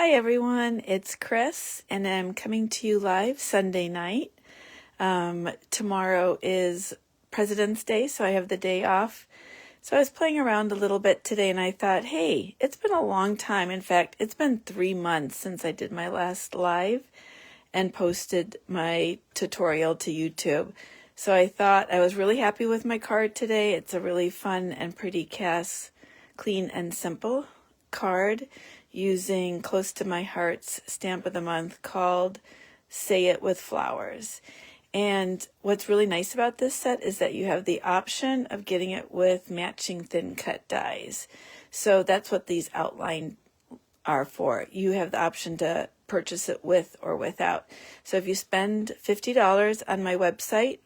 Hi everyone, it's Chris and I'm coming to you live Sunday night. Tomorrow is President's Day, so I have the day off. So I was playing around a little bit today and I thought, hey, it's been a long time. In fact, it's been 3 months since I did my last live and posted my tutorial to YouTube. So I thought I was really happy with my card today. It's a really fun and pretty clean and simple card using Close to My Heart's stamp of the month called Say It With Flowers. And what's really nice about this set is that you have the option of getting it with matching thin cut dies. So that's what these outline are for. You have the option to purchase it with or without. So if you spend $50 on my website,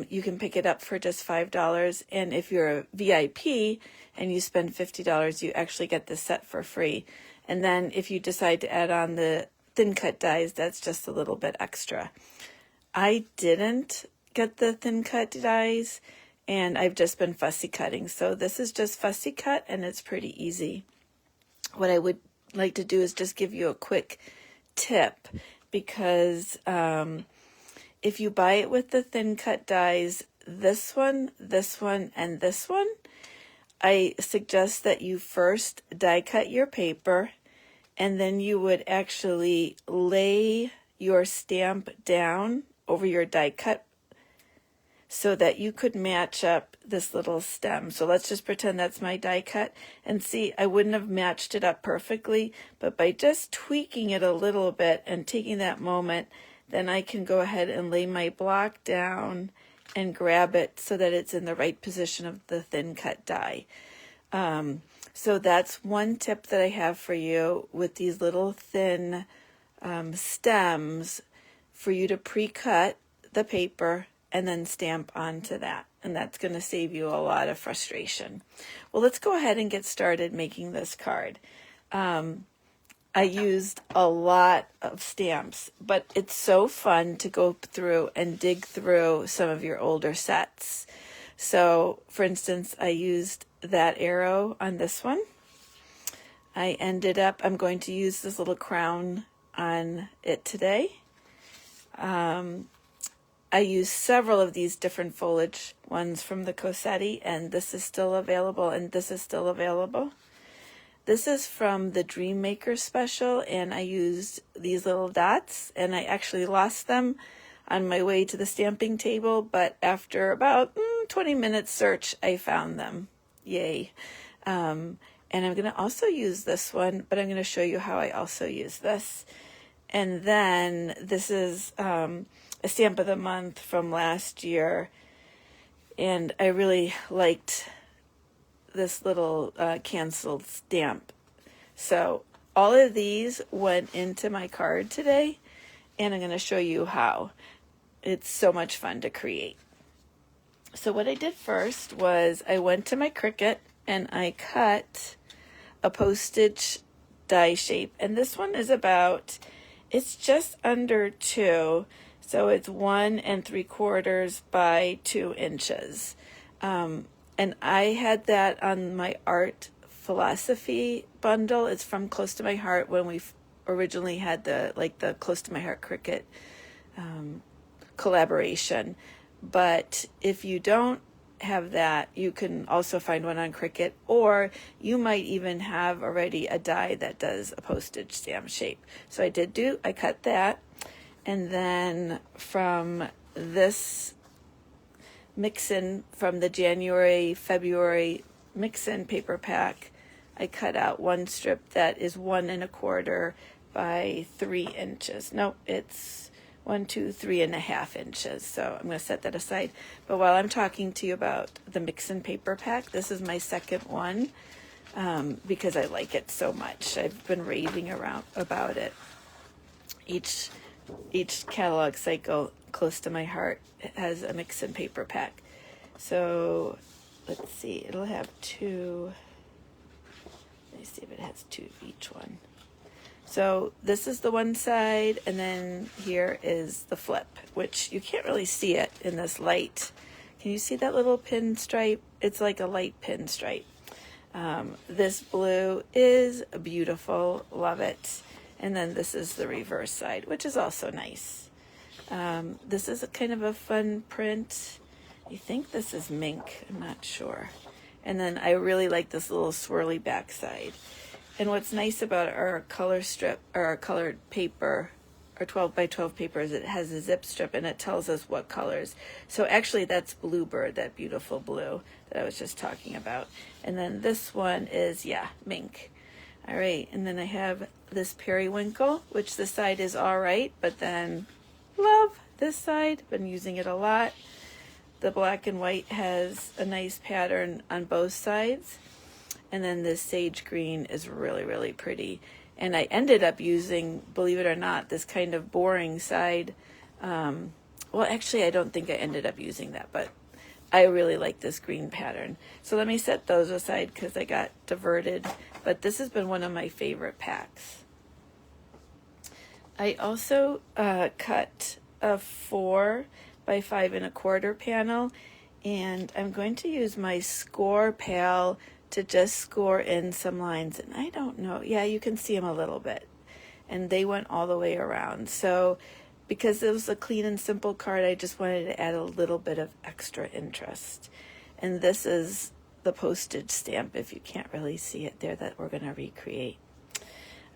you can pick it up for just $5. And if you're a VIP and you spend $50, you actually get this set for free. And then if you decide to add on the thin cut dies, that's just a little bit extra. I didn't get the thin cut dies and I've just been fussy cutting. So this is just fussy cut and it's pretty easy. What I would like to do is just give you a quick tip because if you buy it with the thin cut dies, this one, and this one, I suggest that you first die cut your paper and then you would actually lay your stamp down over your die cut so that you could match up this little stem. So let's just pretend that's my die cut and see, I wouldn't have matched it up perfectly, but by just tweaking it a little bit and taking that moment, then I can go ahead and lay my block down and grab it so that it's in the right position of the thin cut die. So that's one tip that I have for you with these little thin stems for you to pre-cut the paper and then stamp onto that. And that's going to save you a lot of frustration. Well, let's go ahead and get started making this card. I used a lot of stamps, but it's so fun to go through and dig through some of your older sets. So, for instance, I used that arrow on this one. I'm going to use this little crown on it today. I used several of these different foliage ones from the Cosette, and this is still available, and this is still available. This is from the Dream Maker special, and I used these little dots, and I actually lost them on my way to the stamping table, but after about 20 minutes search, I found them. Yay. And I'm going to also use this one, but I'm going to show you how I also use this. And then this is a stamp of the month from last year, and I really liked this little canceled stamp. So all of these went into my card today, and I'm going to show you how. It's so much fun to create. So what I did first was I went to my Cricut and I cut a postage die shape, and this one is it's just under 2, so it's 1 3/4 by 2 inches. And I had that on my art philosophy bundle. It's from Close to My Heart when we originally had the Close to My Heart Cricut collaboration. But if you don't have that, you can also find one on Cricut, or you might even have already a die that does a postage stamp shape. So I cut that, and then from this Mix-in, from the February Mix-in paper pack, I cut out one strip that is 1 1/4 by 3 inches. No, it's 3.5 inches. So I'm going to set that aside. But while I'm talking to you about the Mix-in paper pack, this is my second one because I like it so much. I've been raving around about it. Each catalog cycle Close to My Heart has a Mix-in paper pack. So let's see, it'll have 2. Let me see if it has 2 of each one. So this is the one side, and then here is the flip, which you can't really see it in this light. Can you see that little pinstripe? It's like a light pinstripe. This blue is beautiful, love it. And then this is the reverse side, which is also nice. This is a kind of a fun print. I think this is Mink, I'm not sure. And then I really like this little swirly backside. And what's nice about our color strip, or our colored paper, our 12 by 12 paper, is it has a zip strip and it tells us what colors. So actually that's Bluebird, that beautiful blue that I was just talking about. And then this one is, yeah, Mink. All right, and then I have this Periwinkle, which the side is all right, but then love this side, been using it a lot. The black and white has a nice pattern on both sides. And then this sage green is really, really pretty. And I ended up using, believe it or not, this kind of boring side. Well, actually, I don't think I ended up using that, but I really like this green pattern. So let me set those aside because I got diverted. But this has been one of my favorite packs. I also cut a 4 by 5 1/4 panel, and I'm going to use my score pal to just score in some lines. And I don't know, yeah, you can see them a little bit. And they went all the way around. So because it was a clean and simple card, I just wanted to add a little bit of extra interest. And this is the postage stamp, if you can't really see it there, that we're going to recreate.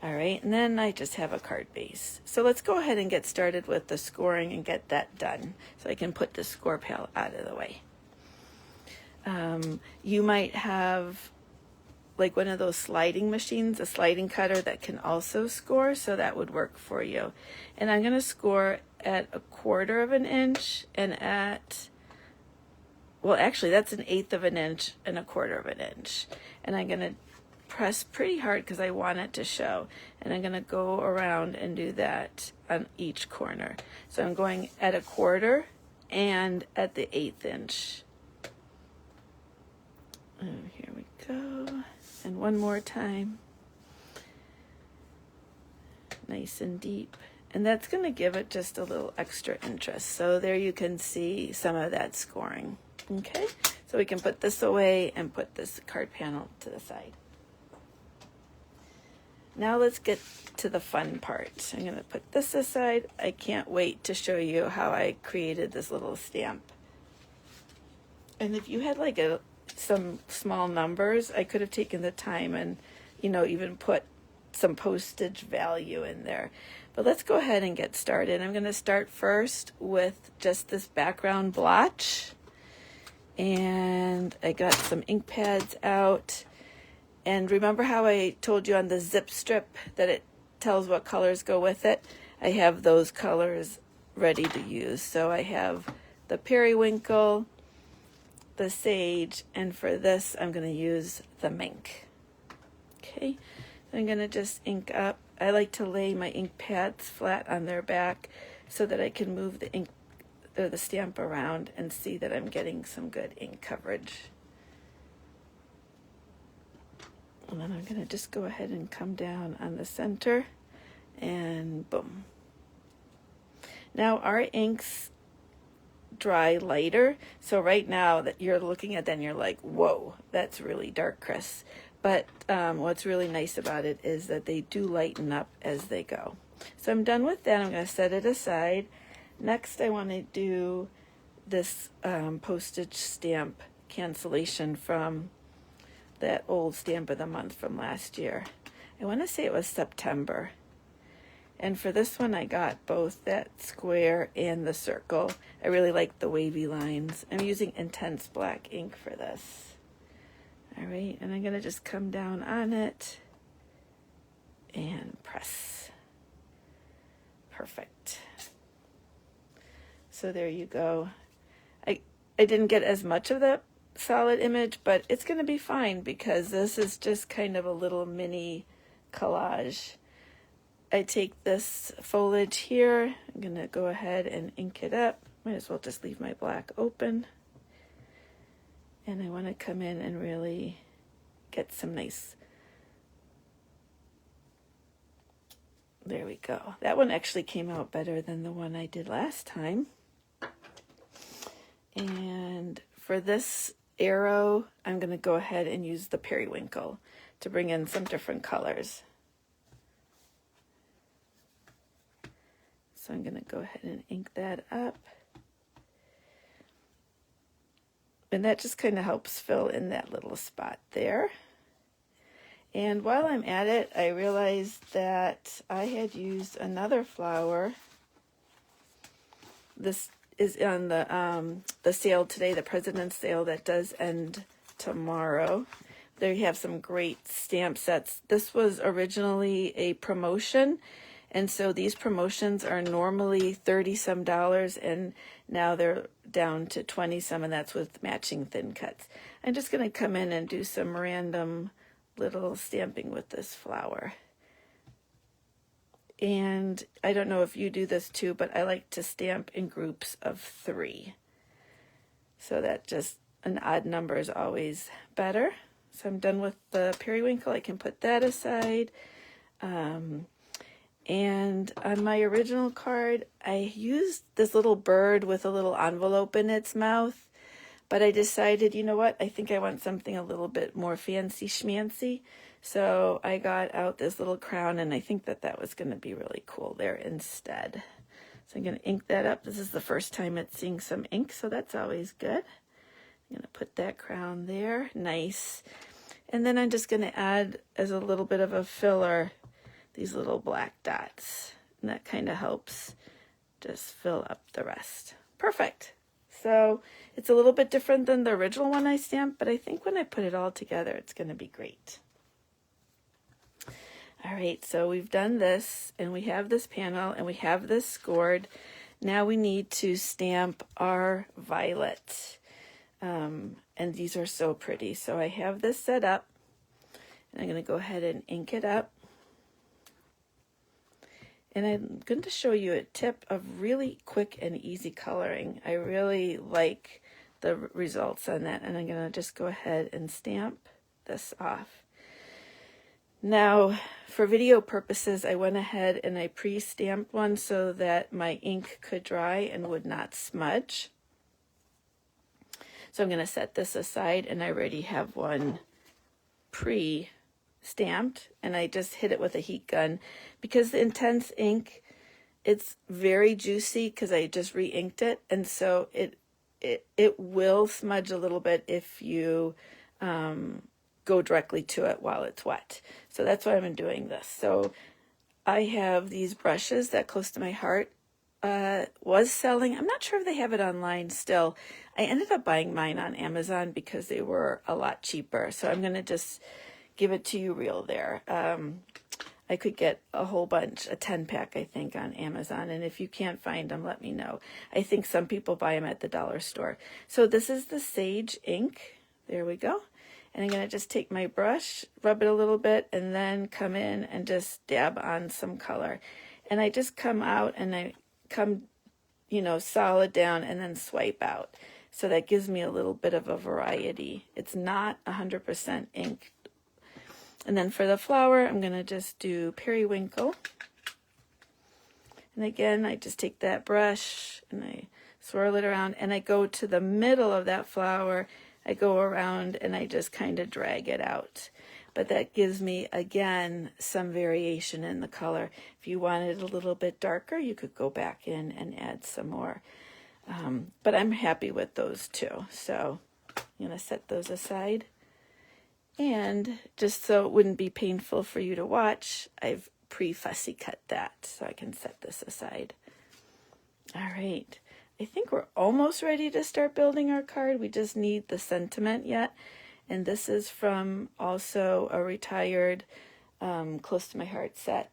All right, and then I just have a card base. So let's go ahead and get started with the scoring and get that done so I can put the score pal out of the way. You might have like one of those sliding machines, a sliding cutter that can also score, so that would work for you. And I'm going to score at 1/4 of an inch and at, well, actually that's 1/8 of an inch and 1/4 of an inch. And I'm going to press pretty hard because I want it to show. And I'm going to go around and do that on each corner. So I'm going at 1/4 and at the 1/8 inch. And here we go. And one more time. Nice and deep. And that's going to give it just a little extra interest. So there you can see some of that scoring. Okay, so we can put this away and put this card panel to the side. Now let's get to the fun part. I'm going to put this aside. I can't wait to show you how I created this little stamp. And if you had like some small numbers, I could have taken the time and, you know, even put some postage value in there. But let's go ahead and get started. I'm going to start first with just this background blotch. And I got some ink pads out. And remember how I told you on the zip strip that it tells what colors go with it? I have those colors ready to use. So I have the Periwinkle, the sage, and for this I'm going to use the Mink. Okay, I'm going to just ink up. I like to lay my ink pads flat on their back so that I can move the ink or the stamp around and see that I'm getting some good ink coverage. And then I'm going to just go ahead and come down on the center and boom. Now our inks dry lighter, so right now that you're looking at that and you're like, whoa, that's really dark, Chris. But what's really nice about it is that they do lighten up as they go. So I'm done with that. I'm going to set it aside. Next I want to do this postage stamp cancellation from that old stamp of the month from last year. I want to say it was September. And for this one, I got both that square and the circle. I really like the wavy lines. I'm using intense black ink for this. All right, and I'm going to just come down on it and press. Perfect. So there you go. I didn't get as much of that solid image, but it's going to be fine because this is just kind of a little mini collage. I take this foliage here. I'm going to go ahead and ink it up. Might as well just leave my black open. And I want to come in and really get some nice. There we go. That one actually came out better than the one I did last time. And for this arrow, I'm going to go ahead and use the Periwinkle to bring in some different colors. So I'm going to go ahead and ink that up. And that just kind of helps fill in that little spot there. And while I'm at it, I realized that I had used another flower. This is on the sale today, the President's Sale that does end tomorrow. There you have some great stamp sets. This was originally a promotion, and so these promotions are normally $30-some, and now they're down to 20-some, and that's with matching thin cuts. I'm just going to come in and do some random little stamping with this flower. And I don't know if you do this too, but I like to stamp in groups of 3. So that just an odd number is always better. So I'm done with the Periwinkle. I can put that aside. And on my original card, I used this little bird with a little envelope in its mouth. But I decided, you know what, I think I want something a little bit more fancy schmancy. So I got out this little crown, and I think that that was going to be really cool there instead. So I'm going to ink that up. This is the first time it's seeing some ink, so that's always good. I'm going to put that crown there. Nice. And then I'm just going to add, as a little bit of a filler, these little black dots. And that kind of helps just fill up the rest. Perfect. So it's a little bit different than the original one I stamped, but I think when I put it all together, it's going to be great. All right, so we've done this, and we have this panel, and we have this scored. Now we need to stamp our violet. And these are so pretty. So I have this set up, and I'm going to go ahead and ink it up. And I'm going to show you a tip of really quick and easy coloring. I really like the results on that, and I'm going to just go ahead and stamp this off. Now, for video purposes, I went ahead and I pre-stamped one so that my ink could dry and would not smudge. So I'm going to set this aside, and I already have one pre-stamped, and I just hit it with a heat gun because the Intense ink, it's very juicy because I just re-inked it, and so it will smudge a little bit if you go directly to it while it's wet. So that's why I'm doing this. So I have these brushes that Close to My Heart was selling. I'm not sure if they have it online still. I ended up buying mine on Amazon because they were a lot cheaper. So I'm going to just give it to you real there. I could get a whole bunch, a 10-pack, I think, on Amazon. And if you can't find them, let me know. I think some people buy them at the dollar store. So this is the Sage ink. There we go. And I'm going to just take my brush, rub it a little bit, and then come in and just dab on some color. And I just come out and I come, solid down and then swipe out. So that gives me a little bit of a variety. It's not 100% ink. And then for the flower, I'm going to just do Periwinkle. And again, I just take that brush and I swirl it around, and I go to the middle of that flower. I go around and I just kind of drag it out. But that gives me, again, some variation in the color. If you wanted it a little bit darker, you could go back in and add some more. But I'm happy with those two. So I'm going to set those aside. And just so it wouldn't be painful for you to watch, I've pre-fussy cut that so I can set this aside. All right. I think we're almost ready to start building our card. We just need the sentiment yet. And this is from also a retired Close to My Heart set.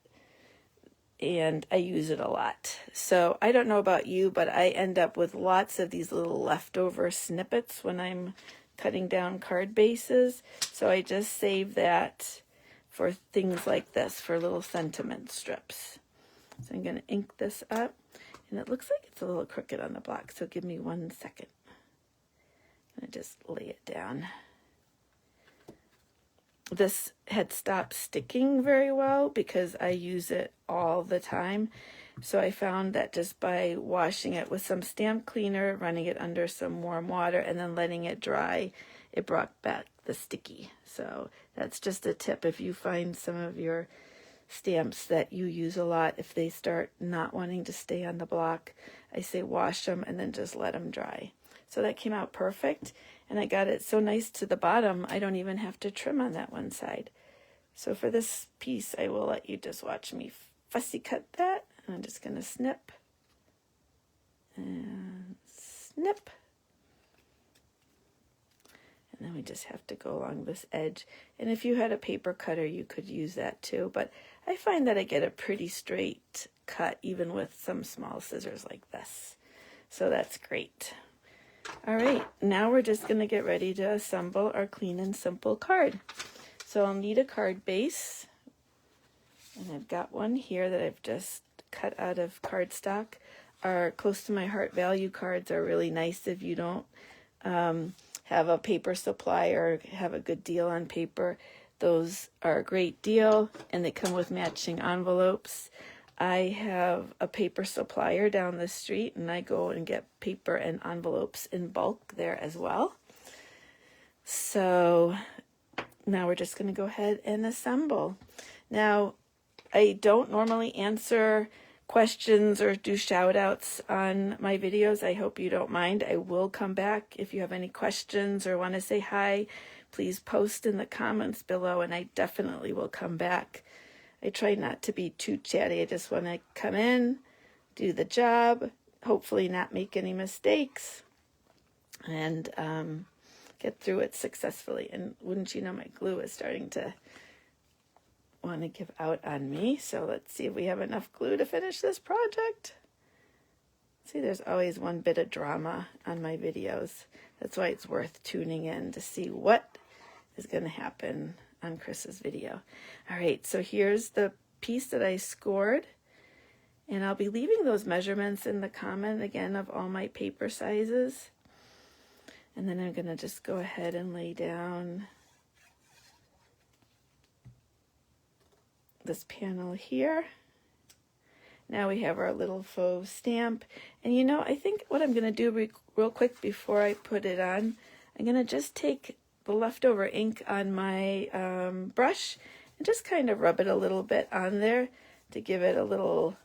And I use it a lot. So I don't know about you, but I end up with lots of these little leftover snippets when I'm cutting down card bases. So I just save that for things like this, for little sentiment strips. So I'm going to ink this up. And it looks like it's a little crooked on the block, so give me 1 second. I'm going to just lay it down. This had stopped sticking very well because I use it all the time. So I found that just by washing it with some stamp cleaner, running it under some warm water, and then letting it dry, it brought back the sticky. So that's just a tip. If you find some of your stamps that you use a lot, if they start not wanting to stay on the block, I say wash them and then just let them dry. So that came out perfect, and I got it so nice to the bottom, I don't even have to trim on that one side. So for this piece, I will let you just watch me fussy cut that. I'm just going to snip and snip. And then we just have to go along this edge. And if you had a paper cutter, you could use that too. But I find that I get a pretty straight cut even with some small scissors like this. So that's great. All right, now we're just going to get ready to assemble our clean and simple card. So I'll need a card base. And I've got one here that I've just cut out of cardstock. Our close to my heart value cards are really nice if you don't have a paper supply or have a good deal on paper. Those are a great deal, and they come with matching envelopes. I have a paper supplier down the street, and I go and get paper and envelopes in bulk there as well. So now we're just going to go ahead and assemble. Now, I don't normally answer questions or do shout outs on my videos. I hope you don't mind. I will come back if you have any questions or want to say hi. Please post in the comments below, and I definitely will come back. I try not to be too chatty. I just want to come in, do the job, hopefully not make any mistakes, and get through it successfully. And wouldn't you know, my glue is starting to want to give out on me. So let's see if we have enough glue to finish this project. See, there's always one bit of drama on my videos. That's why it's worth tuning in to see what is going to happen on Chris's video. All right, so here's the piece that I scored, and I'll be leaving those measurements in the comment again of all my paper sizes. And then I'm going to just go ahead and lay down this panel here. Now we have our little faux stamp, and you know, I think what I'm going to do real quick before I put it on, I'm going to just take the leftover ink on my brush and just kind of rub it a little bit on there to give it a little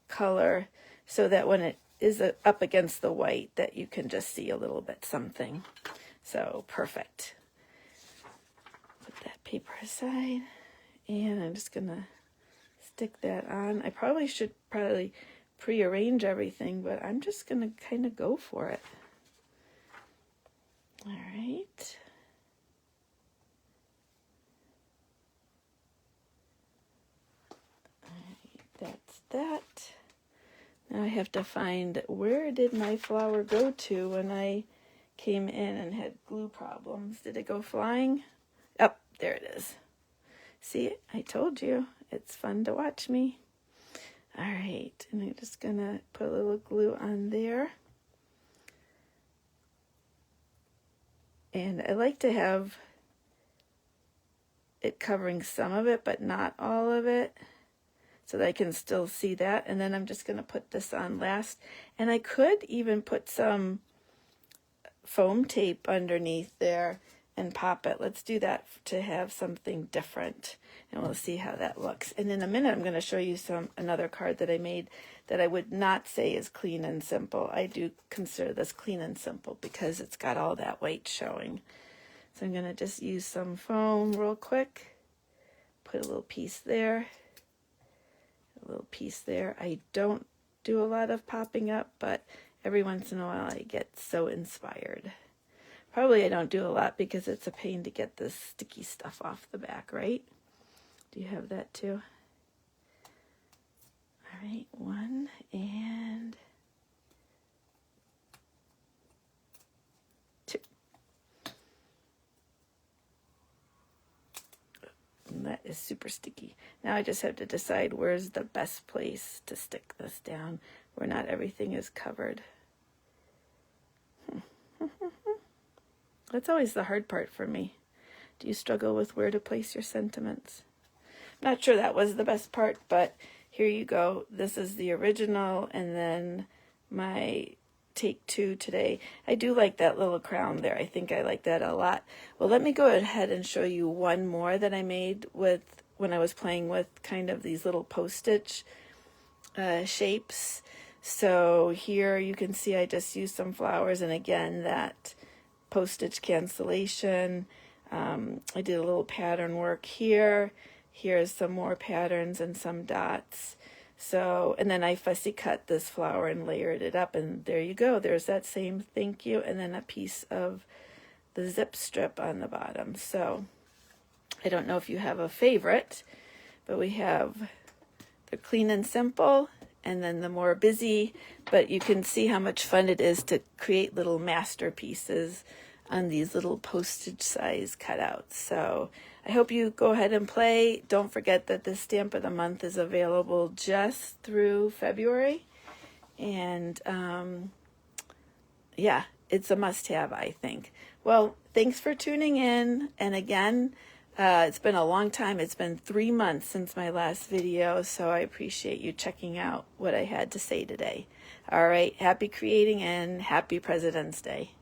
color, so that when it is up against the white that you can just see a little bit something. So perfect. Put that paper aside, and I'm just gonna stick that on. I probably should prearrange everything, but I'm just gonna kind of go for it. All right. That's that. Now I have to find, where did my flower go to when I came in and had glue problems? Did it go flying? Oh, there it is. See, I told you, it's fun to watch me. All right, and I'm just gonna put a little glue on there. And I like to have it covering some of it, but not all of it, so that I can still see that. And then I'm just going to put this on last. And I could even put some foam tape underneath there and pop it. Let's do that to have something different, and we'll see how that looks. And in a minute, I'm going to show you another card that I made that I would not say is clean and simple. I do consider this clean and simple because it's got all that white showing. So I'm going to just use some foam real quick. Put a little piece there. A little piece there. I don't do a lot of popping up, but every once in a while I get so inspired. Probably I don't do a lot because it's a pain to get this sticky stuff off the back, right? Do you have that too? All right, one and two. And that is super sticky. Now I just have to decide where's the best place to stick this down where not everything is covered. That's always the hard part for me. Do you struggle with where to place your sentiments? Not sure that was the best part, but here you go. This is the original, and then my take two today. I do like that little crown there. I think I like that a lot. Well, let me go ahead and show you one more that I made with when I was playing with kind of these little postage shapes. So here you can see I just used some flowers, and again that postage cancellation. I did a little pattern work here. Here's some more patterns and some dots. So, and then I fussy cut this flower and layered it up, and there you go. There's that same thank you, and then a piece of the zip strip on the bottom. So I don't know if you have a favorite, but we have the clean and simple, and then the more busy, but you can see how much fun it is to create little masterpieces on these little postage size cutouts. So I hope you go ahead and play. Don't forget that the stamp of the month is available just through February. And yeah, it's a must-have, I think. Well, thanks for tuning in. And again, it's been a long time. It's been 3 months since my last video, so I appreciate you checking out what I had to say today. All right, happy creating and happy President's Day.